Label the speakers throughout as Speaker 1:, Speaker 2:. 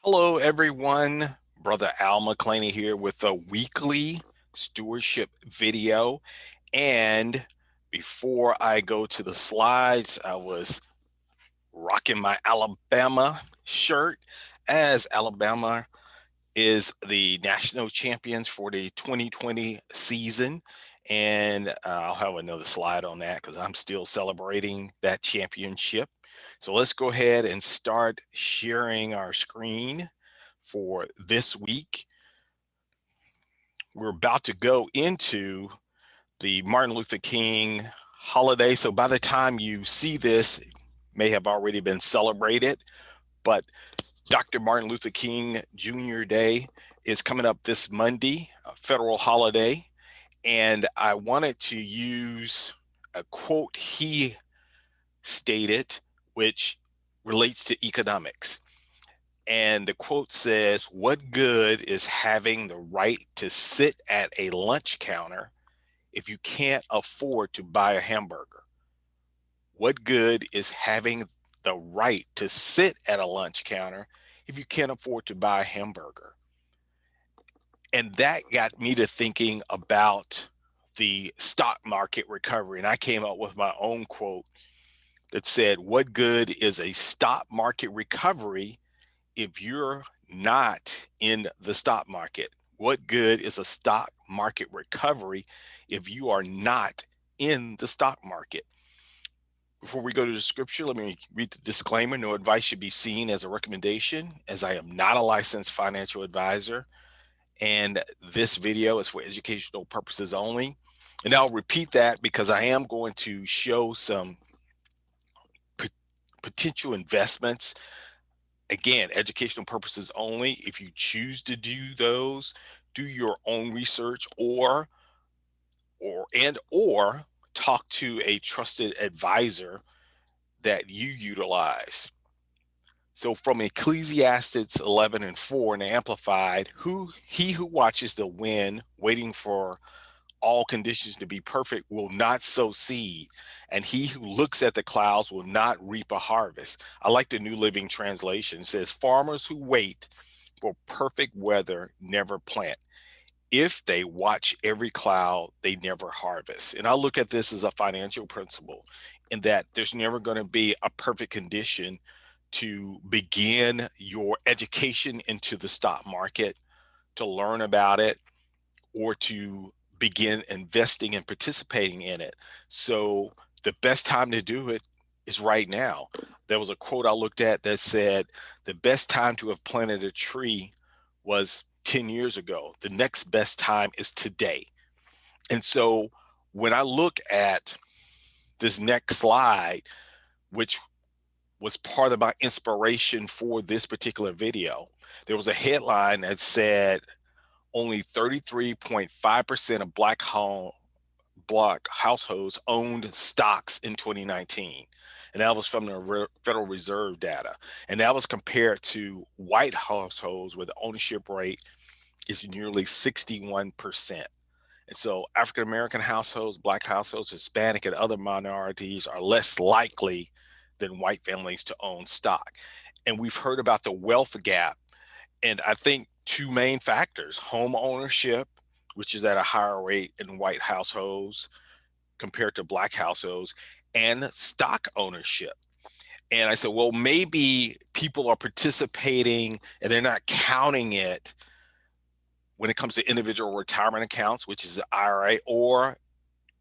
Speaker 1: Hello, everyone. Brother Al McClaney here with a weekly stewardship video. And before I go to the slides, I was rocking my Alabama shirt as Alabama is the national champions for the 2020 season. And I'll have another slide on that because I'm still celebrating that championship. So let's go ahead and start sharing our screen for this week. We're about to go into the Martin Luther King holiday. So by the time you see this, it may have already been celebrated, but Dr. Martin Luther King Jr. Day is coming up this Monday, a federal holiday. And I wanted to use a quote he stated, which relates to economics. And the quote says, "What good is having the right to sit at a lunch counter if you can't afford to buy a hamburger? What good is having the right to sit at a lunch counter if you can't afford to buy a hamburger?" And that got me to thinking about the stock market recovery. And I came up with my own quote that said, "What good is a stock market recovery if you're not in the stock market? What good is a stock market recovery if you are not in the stock market?" Before we go to the scripture, let me read the disclaimer. No advice should be seen as a recommendation, as I am not a licensed financial advisor. And this video is for educational purposes only. And I'll repeat that because I am going to show some potential investments. Again, educational purposes only. If you choose to do those, do your own research or talk to a trusted advisor that you utilize. So from Ecclesiastes 11:4 and Amplified, he who watches the wind, waiting for all conditions to be perfect, will not sow seed, and he who looks at the clouds will not reap a harvest. I like the New Living Translation. It says, "Farmers who wait for perfect weather never plant. If they watch every cloud, they never harvest." And I look at this as a financial principle in that there's never going to be a perfect condition to begin your education into the stock market, to learn about it, or to begin investing and participating in it. So the best time to do it is right now. There was a quote I looked at that said, "The best time to have planted a tree was 10 years ago. The next best time is today." And so when I look at this next slide, which was part of my inspiration for this particular video, there was a headline that said only 33.5% of black households owned stocks in 2019. And that was from the Federal Reserve data. And that was compared to white households where the ownership rate is nearly 61%. And so African American households, black households, Hispanic, and other minorities are less likely than white families to own stock. And we've heard about the wealth gap. And I think two main factors: home ownership, which is at a higher rate in white households compared to black households, and stock ownership. And I said, well, maybe people are participating and they're not counting it when it comes to individual retirement accounts, which is the IRA, or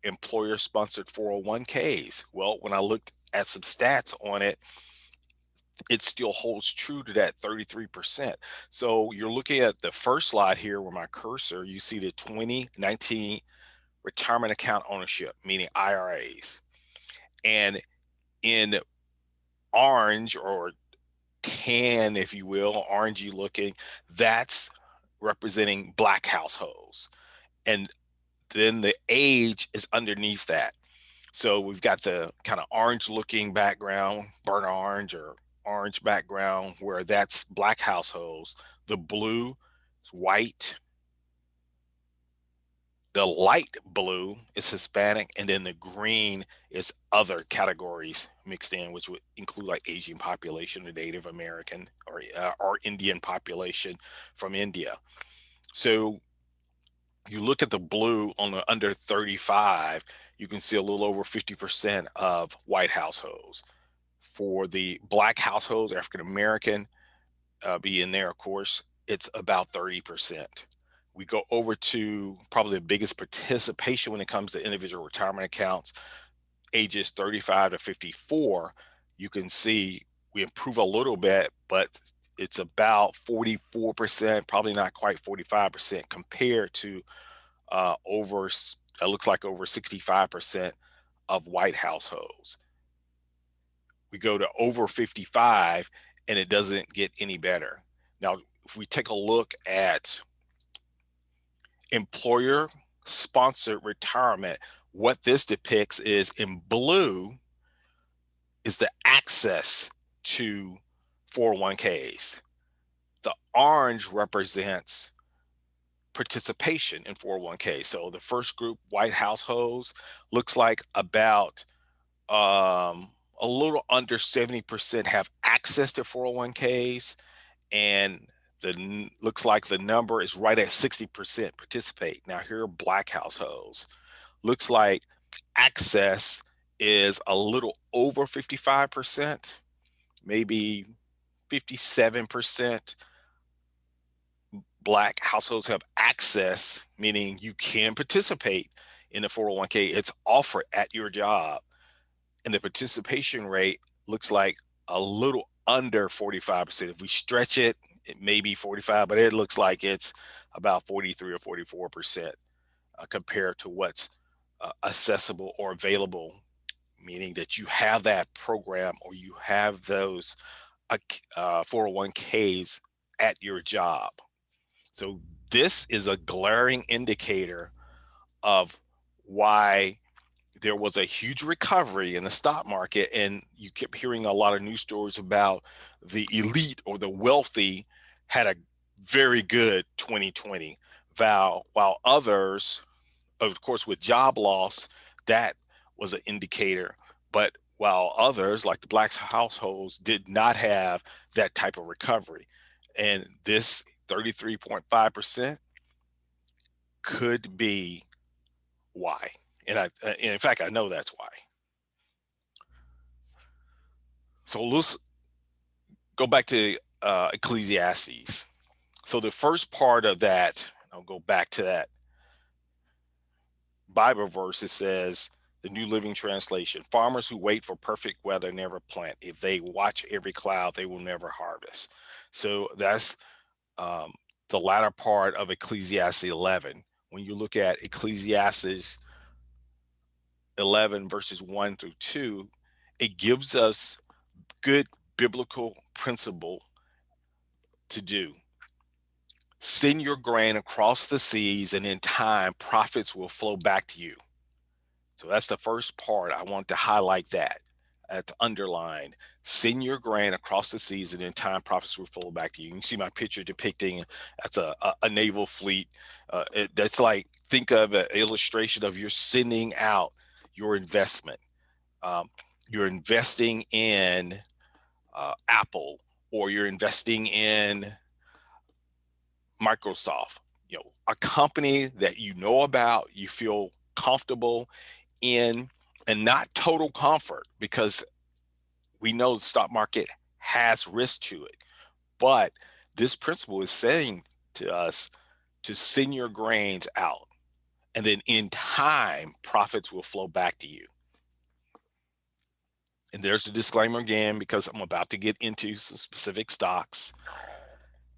Speaker 1: employer sponsored 401ks. Well, when I looked at some stats on it, it still holds true to that 33%. So you're looking at the first slide here where my cursor, you see the 2019 retirement account ownership, meaning IRAs. And in orange or tan, if you will, orangey looking, that's representing black households. And then the age is underneath that. So we've got the kind of orange looking background, burnt orange or orange background, where that's black households. The blue is white. The light blue is Hispanic. And then the green is other categories, mixed in, which would include like Asian population, the Native American or Indian population from India. So you look at the blue on the under 35, you can see a little over 50% of white households. For the black households, African American, be in there, of course, it's about 30%. We go over to probably the biggest participation when it comes to individual retirement accounts, ages 35 to 54. You can see we improve a little bit, but it's about 44%, probably not quite 45% compared to over, it looks like over 65% of white households. We go to over 55 and it doesn't get any better. Now, if we take a look at employer sponsored retirement, what this depicts is in blue is the access to 401ks. The orange represents participation in 401k. So the first group, white households, looks like about a little under 70% have access to 401ks, and the looks like the number is right at 60% participate. Now here are black households. Looks like access is a little over 55%, maybe 57%. Black households have access, meaning you can participate in the 401k. It's offered at your job. And the participation rate looks like a little under 45%. If we stretch it, it may be 45, but it looks like it's about 43 or 44% compared to what's accessible or available, meaning that you have that program or you have those 401ks at your job. So this is a glaring indicator of why there was a huge recovery in the stock market, and you kept hearing a lot of news stories about the elite or the wealthy had a very good 2020, while others, of course, with job loss, that was an indicator. But while others, like the black households, did not have that type of recovery. And this 33.5% could be why. And in fact, I know that's why. So let's go back to Ecclesiastes. So the first part of that, I'll go back to that Bible verse. It says, the New Living Translation, farmers who wait for perfect weather never plant. If they watch every cloud, they will never harvest. So that's the latter part of Ecclesiastes 11. When you look at Ecclesiastes 11 verses 1 through 2, it gives us good biblical principle to do. Send your grain across the seas, and in time, profits will flow back to you. So that's the first part. I want to highlight that. That's underlined. Send your grain across the seas, and in time, profits will flow back to you. You can see my picture depicting that's a naval fleet. That's like, think of an illustration of you're sending out your investment. You're investing in Apple, or you're investing in Microsoft, a company that you know about, you feel comfortable in, and not total comfort, because we know the stock market has risk to it. But this principle is saying to us to send your grains out, and then in time, profits will flow back to you. And there's a disclaimer again, because I'm about to get into some specific stocks.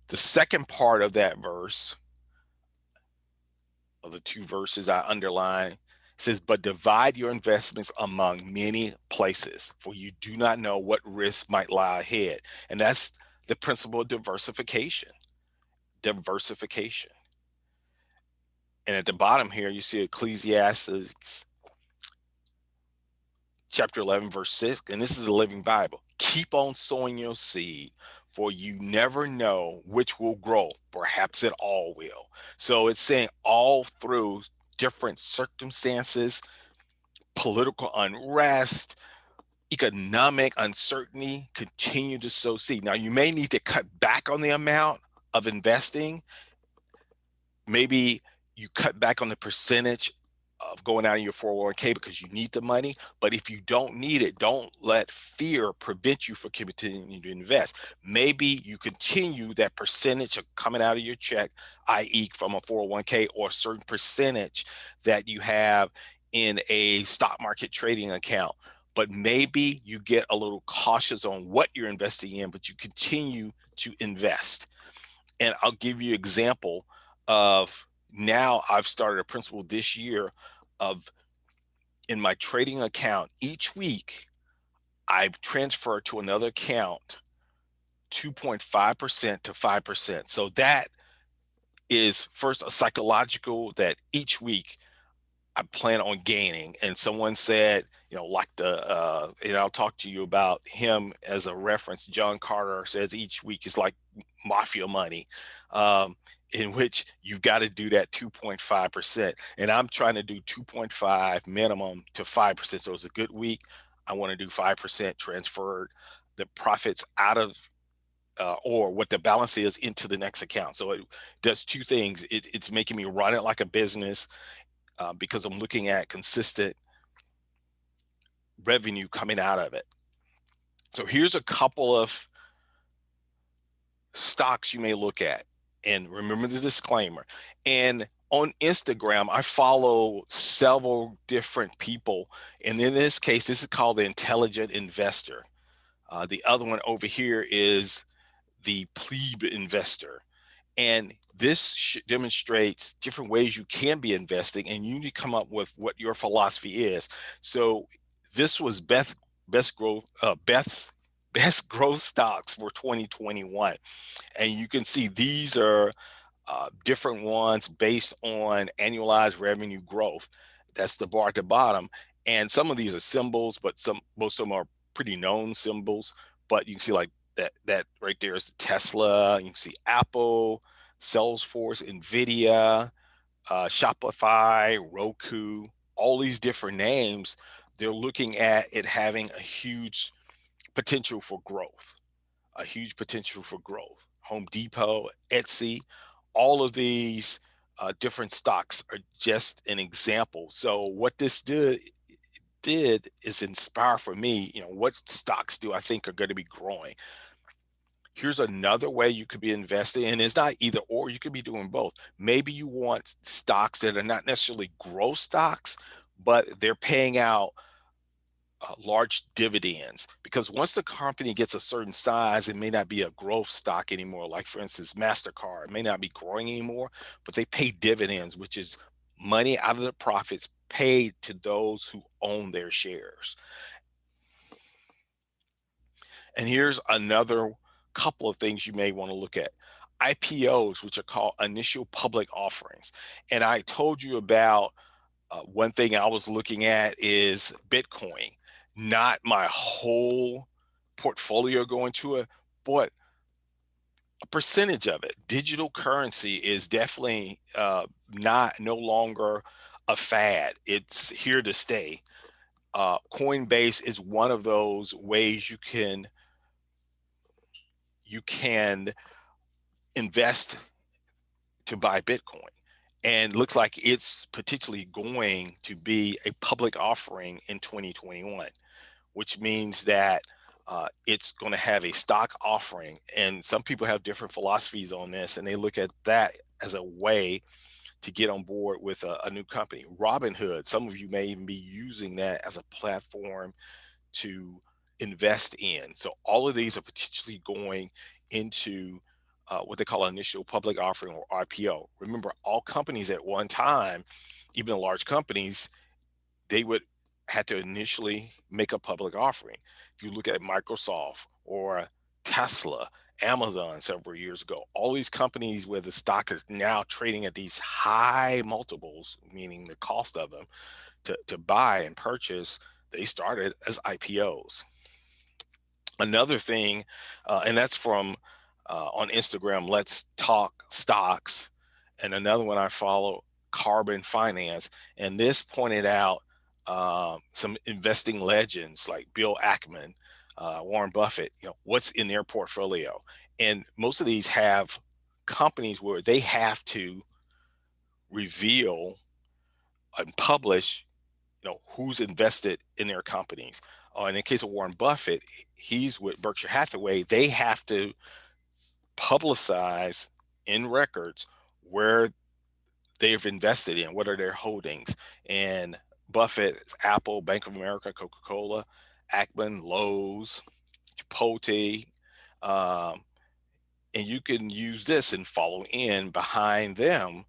Speaker 1: The second part of that verse, of the two verses I underline, says, but divide your investments among many places, for you do not know what risks might lie ahead. And that's the principle of diversification. Diversification. And at the bottom here, you see Ecclesiastes chapter 11, verse 6, and this is the Living Bible. Keep on sowing your seed, for you never know which will grow. Perhaps it all will. So it's saying all through different circumstances, political unrest, economic uncertainty, continue to sow seed. Now, you may need to cut back on the amount of investing. Maybe you cut back on the percentage of going out of your 401k because you need the money. But if you don't need it, don't let fear prevent you from continuing to invest. Maybe you continue that percentage of coming out of your check, i.e., from a 401k, or a certain percentage that you have in a stock market trading account. But maybe you get a little cautious on what you're investing in, but you continue to invest. And I'll give you an example of, now I've started a principle this year of, in my trading account, each week I've transferred to another account 2.5% to 5%. So that is first a psychological, that each week I plan on gaining. And someone said, like I'll talk to you about him as a reference. John Carter says each week is like mafia money, in which you've got to do that 2.5%. And I'm trying to do 2.5 minimum to 5%. So it's a good week. I want to do 5% transferred the profits out of, or what the balance is, into the next account. So it does two things. It's making me run it like a business, because I'm looking at consistent revenue coming out of it. So here's a couple of stocks you may look at. And remember the disclaimer. And on Instagram, I follow several different people. And in this case, this is called the Intelligent Investor. The other one over here is the Plebe Investor. And this demonstrates different ways you can be investing, and you need to come up with what your philosophy is. So this was best growth stocks for 2021. And you can see these are different ones based on annualized revenue growth. That's the bar at the bottom. And some of these are symbols, but most of them are pretty known symbols. But you can see like that right there is Tesla. You can see Apple, Salesforce, Nvidia, Shopify, Roku, all these different names. They're looking at it having a huge potential for growth, a huge potential for growth. Home Depot, Etsy, all of these different stocks are just an example. So what this did is inspire for me, what stocks do I think are going to be growing? Here's another way you could be investing, and it's not either or, you could be doing both. Maybe you want stocks that are not necessarily growth stocks, but they're paying out large dividends, because once the company gets a certain size, it may not be a growth stock anymore. Like, for instance, MasterCard may not be growing anymore, but they pay dividends, which is money out of the profits paid to those who own their shares. And here's another couple of things you may want to look at. IPOs, which are called initial public offerings. And I told you about one thing I was looking at is Bitcoin. Not my whole portfolio going to it, but a percentage of it. Digital currency is definitely no longer a fad. It's here to stay. Coinbase is one of those ways you can invest to buy Bitcoin. And looks like it's potentially going to be a public offering in 2021, which means that it's going to have a stock offering. And some people have different philosophies on this, and they look at that as a way to get on board with a new company. Robinhood, some of you may even be using that as a platform to invest in. So all of these are potentially going into what they call an initial public offering, or IPO. Remember, all companies at one time, even the large companies, they would have to initially make a public offering. If you look at Microsoft or Tesla, Amazon several years ago, all these companies where the stock is now trading at these high multiples, meaning the cost of them to buy and purchase, they started as IPOs. Another thing, and that's from on Instagram, Let's Talk Stocks. And another one I follow, Carbon Finance. And this pointed out some investing legends like Bill Ackman, Warren Buffett, what's in their portfolio. And most of these have companies where they have to reveal and publish, who's invested in their companies. In the case of Warren Buffett, he's with Berkshire Hathaway. They have to publicize in records where they've invested in, what are their holdings. And Buffett, Apple, Bank of America, Coca-Cola, Ackman, Lowe's, Chipotle, um, and you can use this and follow in behind them.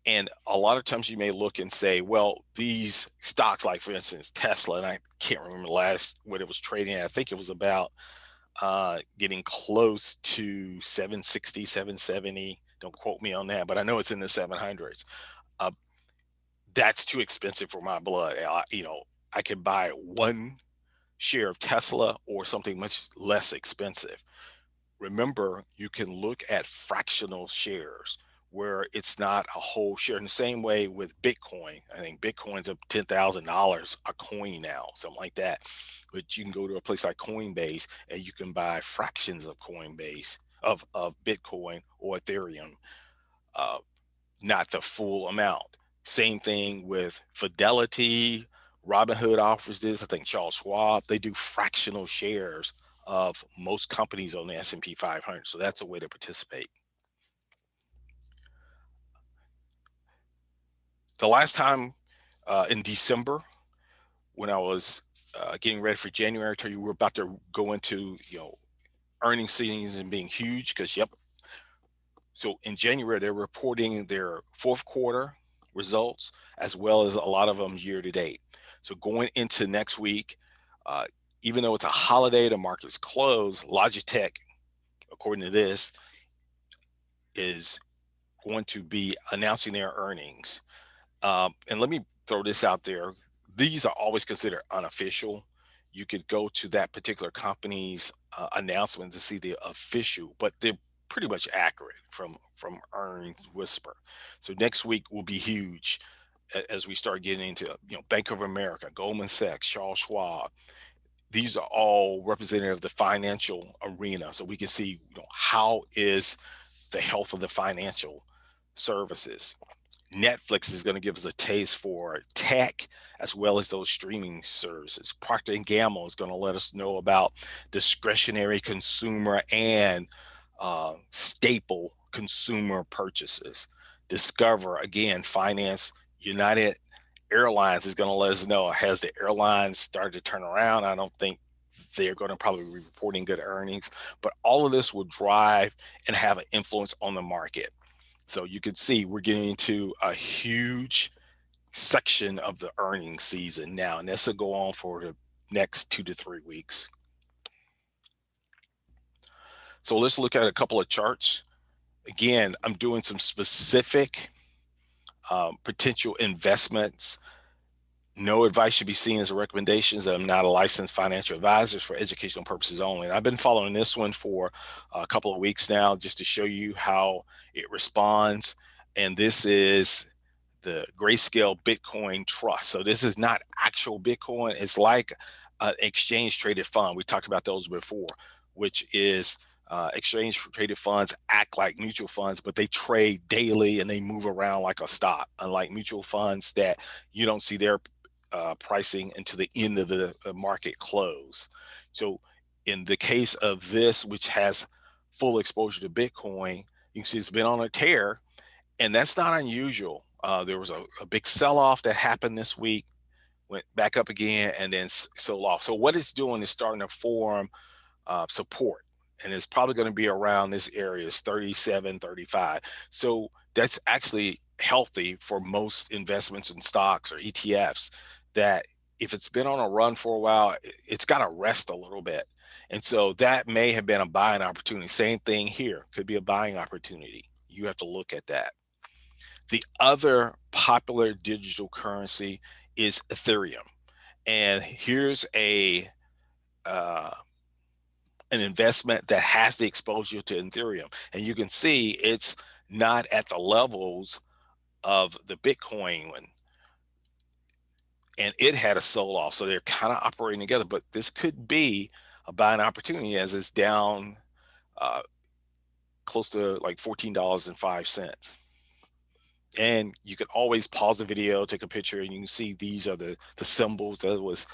Speaker 1: And a lot of times you may look and say, well, these stocks, like for instance, Tesla, and I can't remember last what it was trading at. I think it was about getting close to 760, 770. Don't quote me on that, but I know it's in the 700s. Uh, that's too expensive for my blood. I could buy one share of Tesla or something much less expensive. Remember, you can look at fractional shares where it's not a whole share. In the same way with Bitcoin, I think Bitcoin's up $10,000 a coin now, something like that. But you can go to a place like Coinbase and you can buy fractions of Coinbase of Bitcoin or Ethereum, uh, not the full amount. Same thing with Fidelity. Robinhood offers this. I think Charles Schwab, they do fractional shares of most companies on the S&P 500. So that's a way to participate. The last time in December, when I was getting ready for January, I told you we're about to go into, earnings seasons and being huge because, yep. So in January, they're reporting their fourth quarter results as well as a lot of them year to date. So going into next week, uh, even though it's a holiday, the market's closed, Logitech, according to this, is going to be announcing their earnings. And let me throw this out there. These are always considered unofficial. You could go to that particular company's announcement to see the official, but they're pretty much accurate from earnings whisper. So next week will be huge as we start getting into Bank of America, Goldman Sachs, Charles Schwab. These are all representative of the financial arena, so we can see how is the health of the financial services. Netflix is going to give us a taste for tech as well as those streaming services. Procter and Gamble is going to let us know about discretionary consumer and staple consumer purchases. Discover, again, finance. United Airlines is going to let us know, has the airlines started to turn around? I don't think they're going to probably be reporting good earnings, but all of this will drive and have an influence on the market. So you can see we're getting into a huge section of the earnings season now, and this will go on for the next 2 to 3 weeks. So let's look at a couple of charts. Again, I'm doing some specific potential investments. No advice should be seen as recommendations. I'm not a licensed financial advisor, for educational purposes only. And I've been following this one for a couple of weeks now just to show you how it responds. And this is the Grayscale Bitcoin Trust. So this is not actual Bitcoin. It's like an exchange traded fund. We talked about those before, which is exchange traded funds act like mutual funds, but they trade daily and they move around like a stock, unlike mutual funds that you don't see their pricing until the end of the market close. So in the case of this, which has full exposure to Bitcoin, you can see it's been on a tear, and that's not unusual. There was a big sell-off that happened this week, went back up again, and then sold off. So what it's doing is starting to form support, and it's probably going to be around this area, is 37, 35. So that's actually healthy for most investments in stocks or ETFs, that if it's been on a run for a while, it's got to rest a little bit. And so that may have been a buying opportunity. Same thing here, could be a buying opportunity. You have to look at that. The other popular digital currency is Ethereum. And here's uh, an investment that has the exposure to Ethereum. And you can see it's not at the levels of the Bitcoin one. and it had a sell off. So they're kind of operating together, but this could be a buying opportunity as it's down uh, close to like $14.05. And you can always pause the video, take a picture, and you can see these are the symbols. That was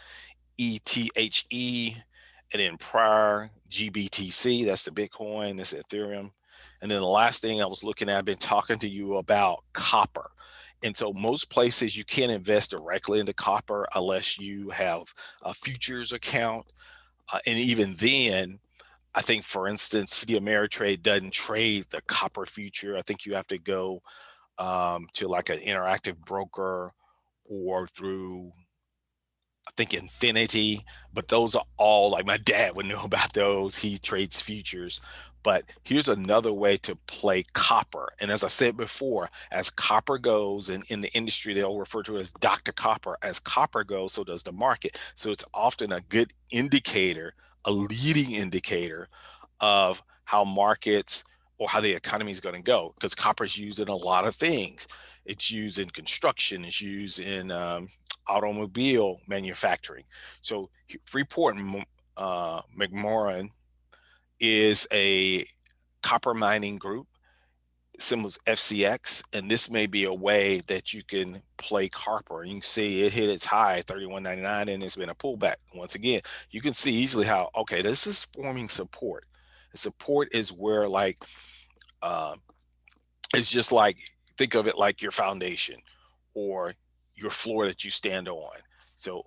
Speaker 1: ETHE, and then prior GBTC, that's the Bitcoin, that's Ethereum. And then the last thing I was looking at, I've been talking to you about copper. And so most places you can't invest directly into copper unless you have a futures account. And even then, I think, for instance, the Ameritrade doesn't trade the copper future. I think you have to go to like an interactive broker or through, I think, Infinity, but those are all, like, my dad would know about those. He trades futures. But here's another way to play copper. And as I said before, as copper goes, and in the industry, they'll refer to it as Dr. Copper. As copper goes, so does the market. So it's often a good indicator, a leading indicator of how markets or how the economy is going to go, because copper is used in a lot of things. It's used in construction, it's used in automobile manufacturing. So Freeport McMoran is a copper mining group, symbols FCX, and this may be a way that you can play copper. You can see it hit its high 31.99, and it's been a pullback. Once again, you can see easily how, okay, this is forming support. The support is where, like, uh, it's just like, think of it like your foundation or your floor that you stand on. So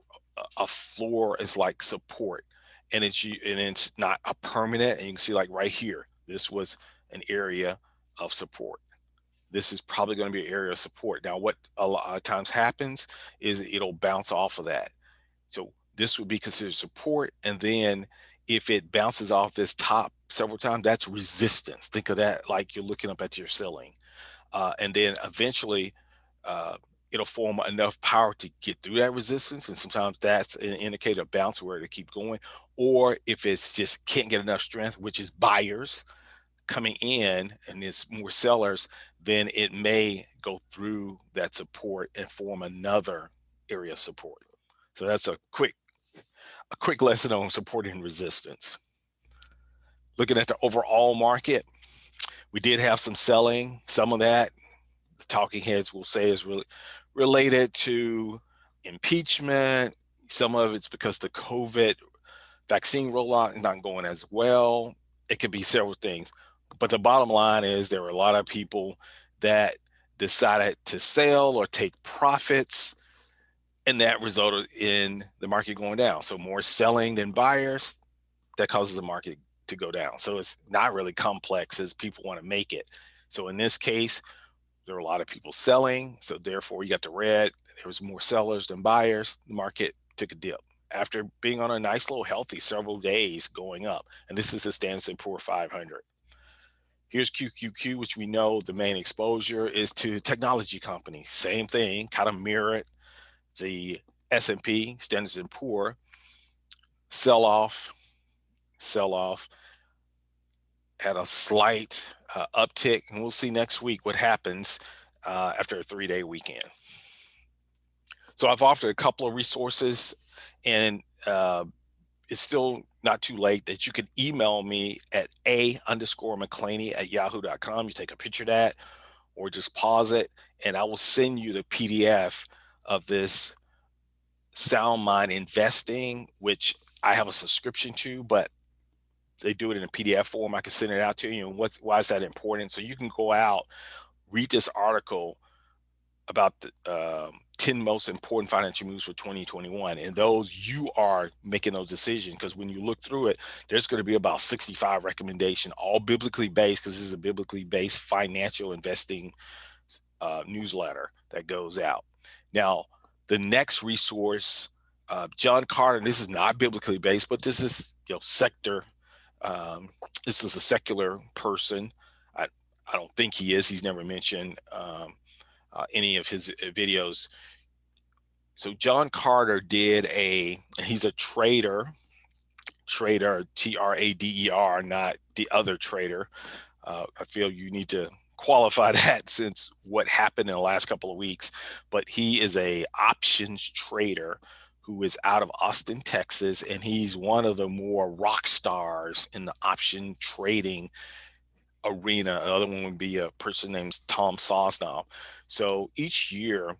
Speaker 1: a floor is like support, and it's not a permanent. And you can see, like, right here, this was an area of support. This is probably going to be an area of support. Now, what a lot of times happens is it'll bounce off of that. So this would be considered support, and then if it bounces off this top several times, that's resistance. Think of that like you're looking up at your ceiling. And then eventually it'll form enough power to get through that resistance. And sometimes that's an indicator of bounce where to keep going. Or if it's just can't get enough strength, which is buyers coming in and it's more sellers, then it may go through that support and form another area of support. So that's a quick lesson on support and resistance. Looking at the overall market, we did have some selling. Some of that, the talking heads will say, is really related to impeachment. Some of it's because the COVID vaccine rollout is not going as well. It could be several things. But the bottom line is there were a lot of people that decided to sell or take profits, and that resulted in the market going down. So more selling than buyers, that causes the market to go down. So it's not really complex as people want to make it. So in this case, there were a lot of people selling. So therefore, you got the red. There was more sellers than buyers. The market took a dip after being on a nice little healthy several days going up. And this is the Standard & Poor's 500. Here's QQQ, which we know the main exposure is to technology companies. Same thing, kind of mirrored the S&P, Standard & Poor's, sell off, had a slight uptick, and we'll see next week what happens after a 3-day weekend. So I've offered a couple of resources, and it's still not too late that you can email me at a_McClaney@yahoo.com. You take a picture of that or just pause it, and I will send you the PDF of this Sound Mind Investing, which I have a subscription to, but they do it in a PDF form. I can send it out to you. And why is that important? So you can go out, read this article about the 10 most important financial moves for 2021. And those, you are making those decisions, because when you look through it, there's going to be about 65 recommendations, all biblically based, because this is a biblically based financial investing newsletter that goes out. Now, the next resource, John Carter, this is not biblically based, but this is, sector. This is a secular person. I don't think he is. He's never mentioned any of his videos. So John Carter he's a trader, TRADER, not the other trader. I feel you need to qualify that since what happened in the last couple of weeks, but he is a options trader who is out of Austin, Texas, and he's one of the more rock stars in the option trading arena. The other one would be a person named Tom Sosnow. So each year,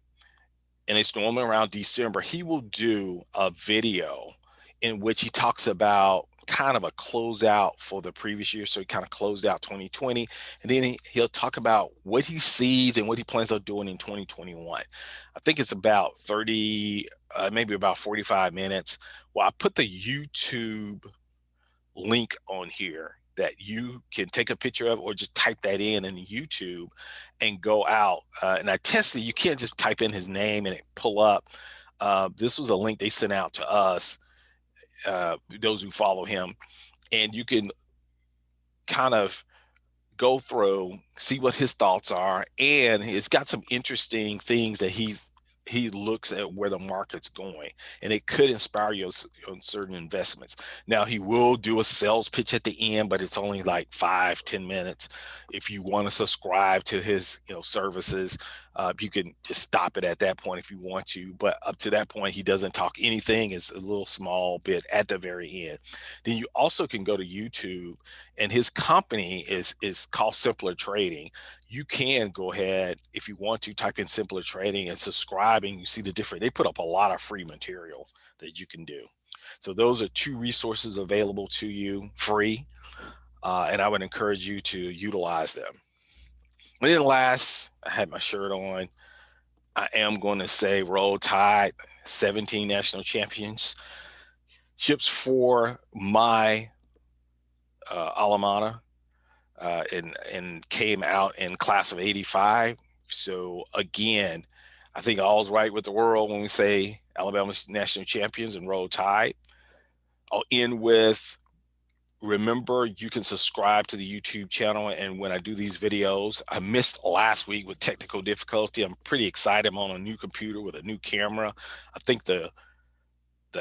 Speaker 1: and it's normally around December, he will do a video in which he talks about kind of a closeout for the previous year. So he kind of closed out 2020, and then he'll talk about what he sees and what he plans on doing in 2021. I think it's about 30, maybe about 45 minutes. Well, I put the YouTube link on here that you can take a picture of or just type that in YouTube and go out. And I tested, you can't just type in his name and it pull up. This was a link they sent out to us, those who follow him, and you can kind of go through, see what his thoughts are, and it's got some interesting things that he looks at where the market's going, and it could inspire you on certain investments. Now he will do a sales pitch at the end, but it's only like 5-10 minutes. If you want to subscribe to his services, you can just stop it at that point if you want to, but up to that point he doesn't talk anything. It's a little small bit at the very end. Then you also can go to YouTube, and his company is called Simpler Trading. You can go ahead, if you want to, type in Simpler Trading and subscribing. You see the different, they put up a lot of free material that you can do. So those are two resources available to you free, and I would encourage you to utilize them. And then last, I had my shirt on, I am going to say Roll Tide, 17 national championships for my alma mater, and came out in class of 85. So again, I think all's right with the world when we say Alabama's national champions and Roll Tide. I'll end with, remember, you can subscribe to the YouTube channel. And when I do these videos, I missed last week with technical difficulty. I'm pretty excited. I'm on a new computer with a new camera. I think the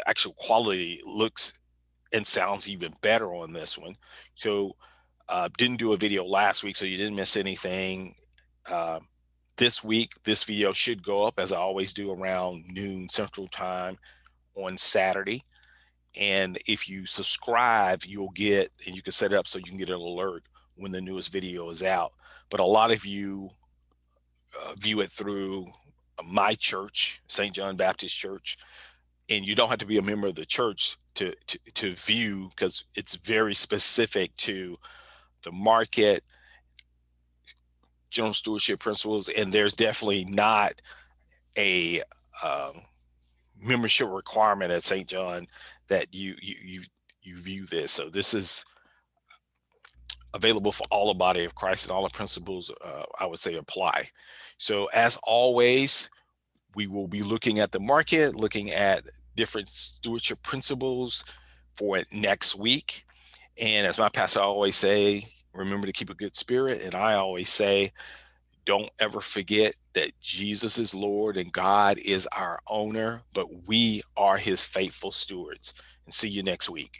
Speaker 1: actual quality looks and sounds even better on this one. So didn't do a video last week, so you didn't miss anything. This week, this video should go up, as I always do, around noon Central Time on Saturday. And if you subscribe, you'll get, and you can set it up so you can get an alert when the newest video is out. But a lot of you view it through my church, St. John Baptist Church, and you don't have to be a member of the church to view, because it's very specific to the market, general stewardship principles, and there's definitely not a membership requirement at St. John that you view this. So this is available for all the body of Christ, and all the principles I would say apply. So as always, we will be looking at the market, looking at different stewardship principles for next week. And as my pastor always say, remember to keep a good spirit. And I always say, don't ever forget that Jesus is Lord and God is our owner, but we are his faithful stewards. And see you next week.